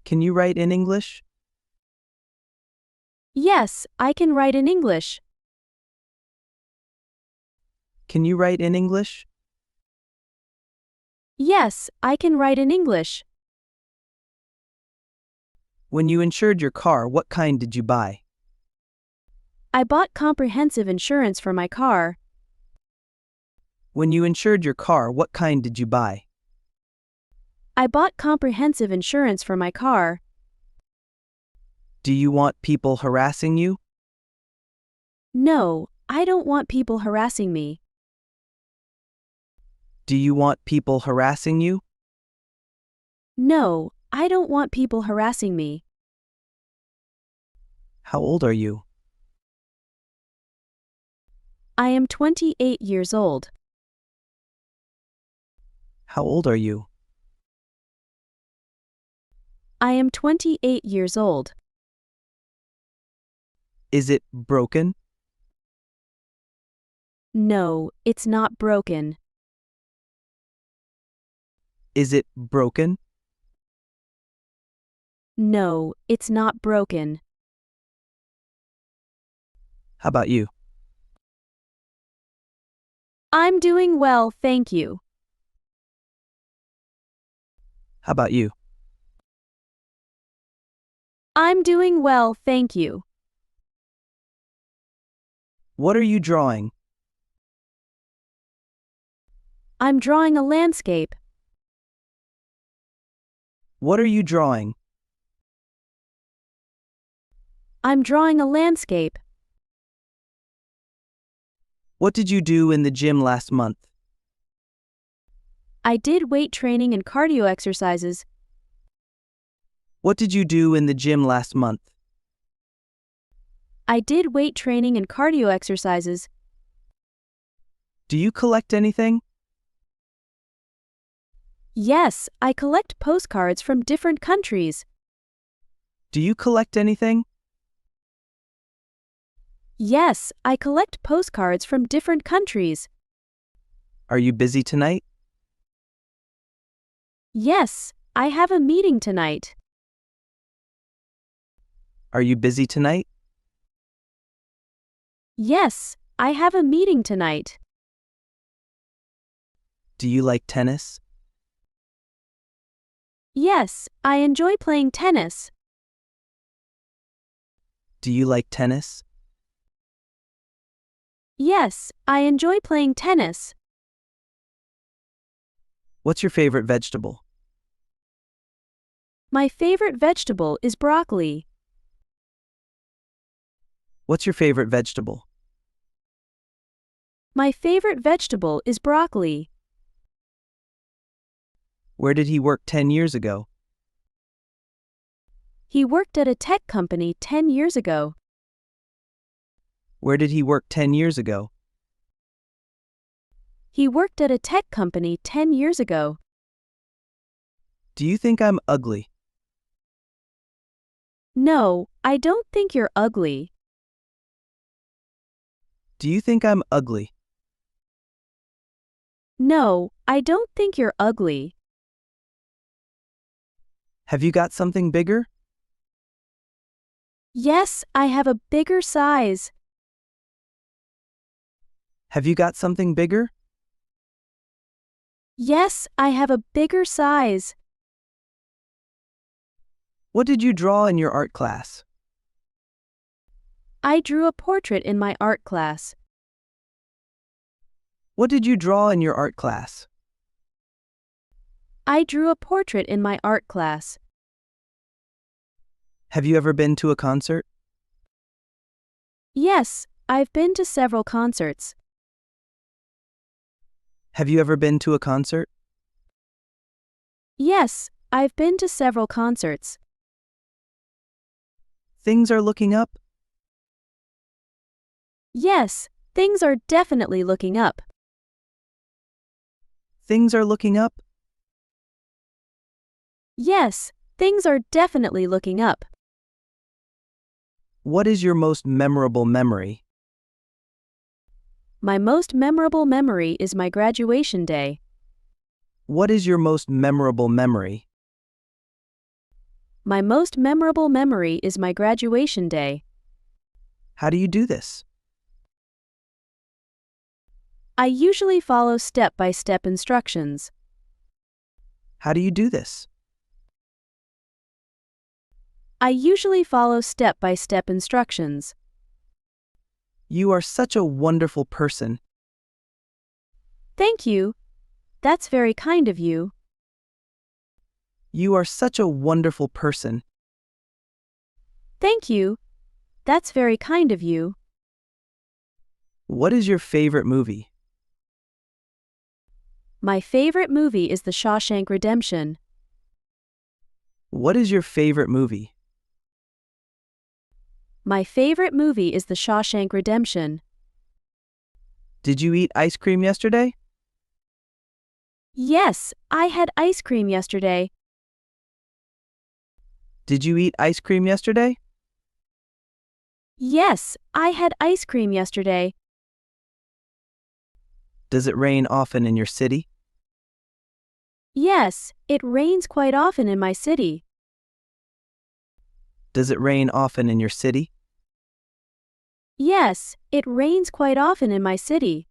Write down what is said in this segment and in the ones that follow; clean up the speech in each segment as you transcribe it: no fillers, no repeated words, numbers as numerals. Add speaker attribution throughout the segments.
Speaker 1: Can you write in English?
Speaker 2: Yes, I can write in English.
Speaker 1: Can you write in English?
Speaker 2: Yes, I can write in English.
Speaker 1: When you insured your car, what kind did you buy?
Speaker 2: I bought comprehensive insurance for my car.
Speaker 1: When you insured your car, what kind did you buy?
Speaker 2: I bought comprehensive insurance for my car.
Speaker 1: Do you want people harassing you?
Speaker 2: No, I don't want people harassing me.
Speaker 1: Do you want people harassing you?
Speaker 2: No, I don't want people harassing me.
Speaker 1: How old are you?
Speaker 2: I am 28 years old.
Speaker 1: How old are you?
Speaker 2: I am 28 years old.
Speaker 1: Is it broken?
Speaker 2: No, it's not broken.
Speaker 1: Is it broken?
Speaker 2: No, it's not broken.
Speaker 1: How about you?
Speaker 2: I'm doing well, thank you.
Speaker 1: How about you?
Speaker 2: I'm doing well, thank you.
Speaker 1: What are you drawing?
Speaker 2: I'm drawing a landscape.
Speaker 1: What are you drawing?
Speaker 2: I'm drawing a landscape.
Speaker 1: What did you do in the gym last month?
Speaker 2: I did weight training and cardio exercises.
Speaker 1: What did you do in the gym last month?
Speaker 2: I did weight training and cardio exercises.
Speaker 1: Do you collect anything?
Speaker 2: Yes, I collect postcards from different countries.
Speaker 1: Do you collect anything?
Speaker 2: Yes, I collect postcards from different countries.
Speaker 1: Are you busy tonight?
Speaker 2: Yes, I have a meeting tonight.
Speaker 1: Are you busy tonight?
Speaker 2: Yes, I have a meeting tonight.
Speaker 1: Do you like tennis?
Speaker 2: Yes, I enjoy playing tennis.
Speaker 1: Do you like tennis?
Speaker 2: Yes, I enjoy playing tennis.
Speaker 1: What's your favorite vegetable?
Speaker 2: My favorite vegetable is broccoli.
Speaker 1: What's your favorite vegetable?
Speaker 2: My favorite vegetable is broccoli.
Speaker 1: Where did he work 10 years ago?
Speaker 2: He worked at a tech company 10 years ago.
Speaker 1: Where did he work 10 years ago?
Speaker 2: He worked at a tech company 10 years ago.
Speaker 1: Do you think I'm ugly?
Speaker 2: No, I don't think you're ugly.
Speaker 1: Do you think I'm ugly?
Speaker 2: No, I don't think you're ugly.
Speaker 1: Have you got something bigger?
Speaker 2: Yes, I have a bigger size.
Speaker 1: Have you got something bigger?
Speaker 2: Yes, I have a bigger size.
Speaker 1: What did you draw in your art class?
Speaker 2: I drew a portrait in my art class.
Speaker 1: What did you draw in your art class?
Speaker 2: I drew a portrait in my art class.
Speaker 1: Have you ever been to a concert?
Speaker 2: Yes, I've been to several concerts.
Speaker 1: Have you ever been to a concert?
Speaker 2: Yes, I've been to several concerts.
Speaker 1: Things are looking up?
Speaker 2: Yes, things are definitely looking up.
Speaker 1: Things are looking up?
Speaker 2: Yes, things are definitely looking up.
Speaker 1: What is your most memorable memory?
Speaker 2: My most memorable memory is my graduation day.
Speaker 1: What is your most memorable memory?
Speaker 2: My most memorable memory is my graduation day.
Speaker 1: How do you do this?
Speaker 2: I usually follow step-by-step instructions.
Speaker 1: How do you do this?
Speaker 2: I usually follow step-by-step instructions.
Speaker 1: You are such a wonderful person.
Speaker 2: Thank you. That's very kind of you.
Speaker 1: You are such a wonderful person.
Speaker 2: Thank you. That's very kind of you.
Speaker 1: What is your favorite movie?
Speaker 2: My favorite movie is The Shawshank Redemption.
Speaker 1: What is your favorite movie?
Speaker 2: My favorite movie is The Shawshank Redemption.
Speaker 1: Did you eat ice cream yesterday?
Speaker 2: Yes, I had ice cream yesterday.
Speaker 1: Did you eat ice cream yesterday?
Speaker 2: Yes, I had ice cream yesterday.
Speaker 1: Does it rain often in your city?
Speaker 2: Yes, it rains quite often in my city.
Speaker 1: Does it rain often in your city?
Speaker 2: Yes, it rains quite often in my city.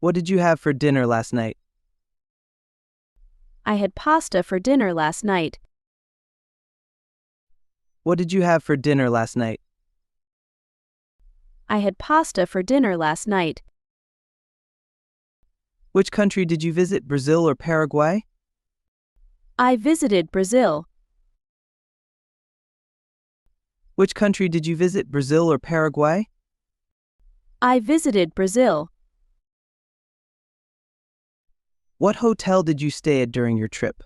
Speaker 1: What did you have for dinner last night?
Speaker 2: I had pasta for dinner last night.
Speaker 1: What did you have for dinner last night?
Speaker 2: I had pasta for dinner last night.
Speaker 1: Which country did you visit, Brazil or Paraguay?
Speaker 2: I visited Brazil.
Speaker 1: Which country did you visit, Brazil or Paraguay?
Speaker 2: I visited Brazil.
Speaker 1: What hotel did you stay at during your trip?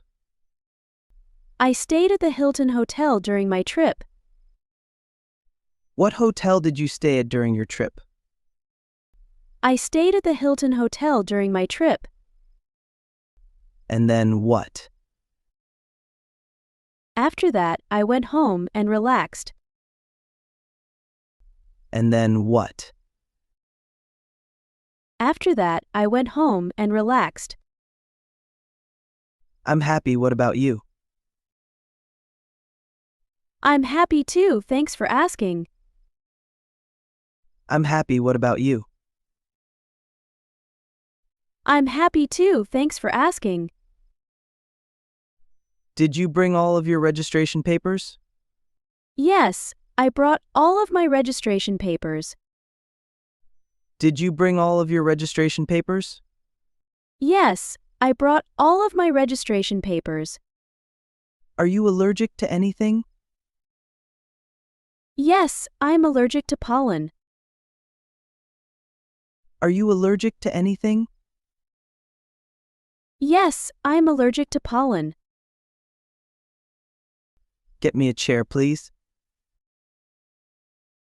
Speaker 2: I stayed at the Hilton Hotel during my trip.
Speaker 1: What hotel did you stay at during your trip?
Speaker 2: I stayed at the Hilton Hotel during my trip.
Speaker 1: And then what?
Speaker 2: After that, I went home and relaxed.
Speaker 1: And then what?
Speaker 2: After that, I went home and relaxed.
Speaker 1: I'm happy. What about you?
Speaker 2: I'm happy too, thanks for asking.
Speaker 1: I'm happy. What about you?
Speaker 2: I'm happy too, thanks for asking.
Speaker 1: Did you bring all of your registration papers?
Speaker 2: Yes, I brought all of my registration papers.
Speaker 1: Did you bring all of your registration papers?
Speaker 2: Yes, I brought all of my registration papers.
Speaker 1: Are you allergic to anything?
Speaker 2: Yes, I'm allergic to pollen.
Speaker 1: Are you allergic to anything?
Speaker 2: Yes, I'm allergic to pollen.
Speaker 1: Get me a chair, please.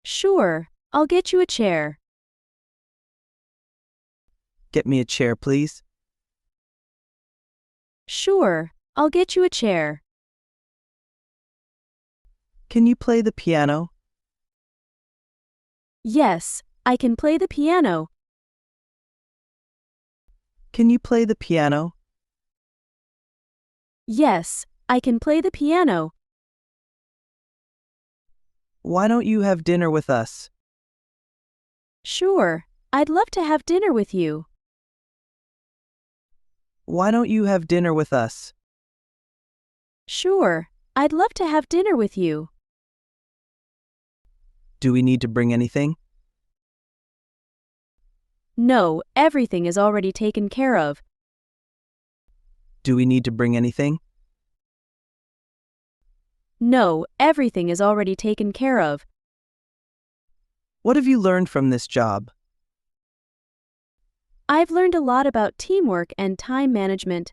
Speaker 2: Sure, I'll get you a chair.
Speaker 1: Get me a chair, please.
Speaker 2: Sure, I'll get you a chair.
Speaker 1: Can you play the piano?
Speaker 2: Yes, I can play the piano.
Speaker 1: Can you play the piano?
Speaker 2: Yes, I can play the piano.
Speaker 1: Why don't you have dinner with us?
Speaker 2: Sure, I'd love to have dinner with you.
Speaker 1: Why don't you have dinner with us?
Speaker 2: Sure, I'd love to have dinner with you.
Speaker 1: Do we need to bring anything?
Speaker 2: No, everything is already taken care of.
Speaker 1: Do we need to bring anything?
Speaker 2: No, everything is already taken care of.
Speaker 1: What have you learned from this job?
Speaker 2: I've learned a lot about teamwork and time management.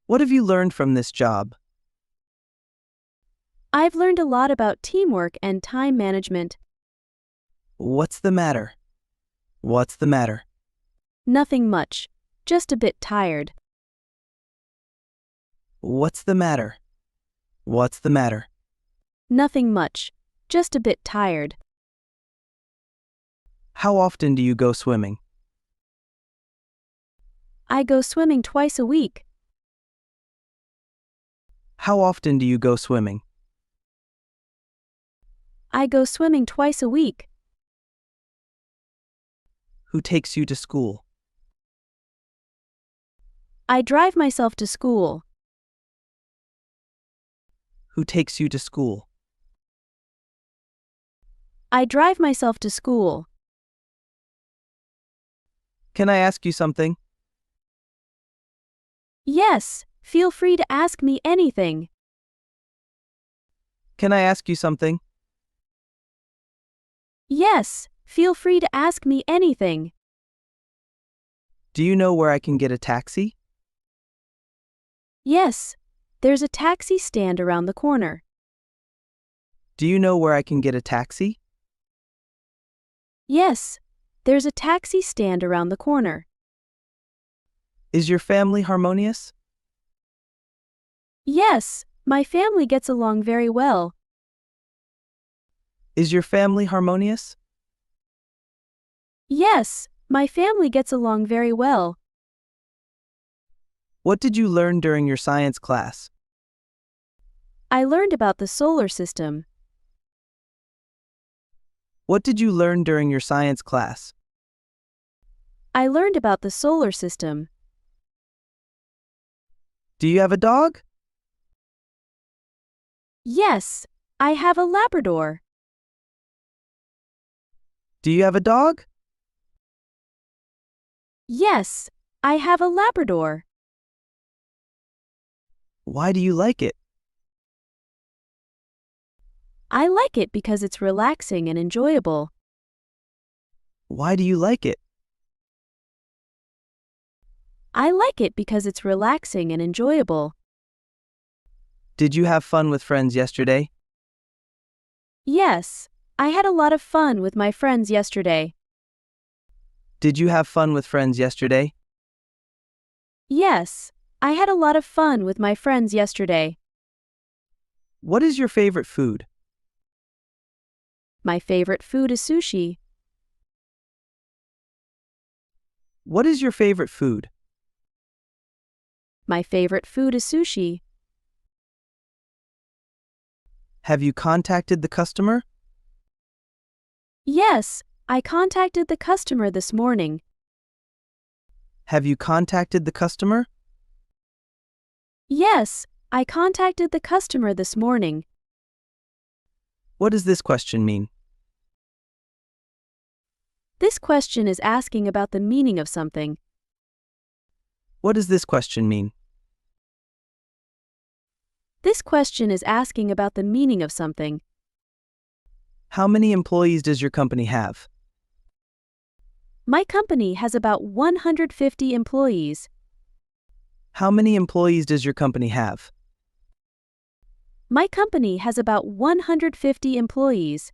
Speaker 1: What have you learned from this job?
Speaker 2: I've learned a lot about teamwork and time management.
Speaker 1: What's the matter? What's the matter?
Speaker 2: Nothing much. Just a bit tired.
Speaker 1: What's the matter? What's the matter?
Speaker 2: Nothing much. Just a bit tired.
Speaker 1: How often do you go swimming?
Speaker 2: I go swimming twice a week.
Speaker 1: How often do you go swimming?
Speaker 2: I go swimming twice a week.
Speaker 1: Who takes you to school?
Speaker 2: I drive myself to school.
Speaker 1: Who takes you to school?
Speaker 2: I drive myself to school.
Speaker 1: Can I ask you something?
Speaker 2: Yes, feel free to ask me anything.
Speaker 1: Can I ask you something?
Speaker 2: Yes, feel free to ask me anything.
Speaker 1: Do you know where I can get a taxi?
Speaker 2: Yes, there's a taxi stand around the corner.
Speaker 1: Do you know where I can get a taxi?
Speaker 2: Yes, there's a taxi stand around the corner.
Speaker 1: Is your family harmonious?
Speaker 2: Yes, my family gets along very well.
Speaker 1: Is your family harmonious?
Speaker 2: Yes, my family gets along very well.
Speaker 1: What did you learn during your science class?
Speaker 2: I learned about the solar system.
Speaker 1: What did you learn during your science class?
Speaker 2: I learned about the solar system.
Speaker 1: Do you have a dog?
Speaker 2: Yes, I have a Labrador.
Speaker 1: Do you have a dog?
Speaker 2: Yes, I have a Labrador.
Speaker 1: Why do you like it?
Speaker 2: I like it because it's relaxing and enjoyable.
Speaker 1: Why do you like it?
Speaker 2: I like it because it's relaxing and enjoyable.
Speaker 1: Did you have fun with friends yesterday?
Speaker 2: Yes, I had a lot of fun with my friends yesterday.
Speaker 1: Did you have fun with friends yesterday?
Speaker 2: Yes, I had a lot of fun with my friends yesterday.
Speaker 1: What is your favorite food?
Speaker 2: My favorite food is sushi.
Speaker 1: What is your favorite food?
Speaker 2: My favorite food is sushi.
Speaker 1: Have you contacted the customer?
Speaker 2: Yes, I contacted the customer this morning.
Speaker 1: Have you contacted the customer?
Speaker 2: Yes, I contacted the customer this morning.
Speaker 1: What does this question mean?
Speaker 2: This question is asking about the meaning of something.
Speaker 1: What does this question mean?
Speaker 2: This question is asking about the meaning of something.
Speaker 1: How many employees does your company have?
Speaker 2: My company has about 150 employees.
Speaker 1: How many employees does your company have?
Speaker 2: My company has about 150 employees.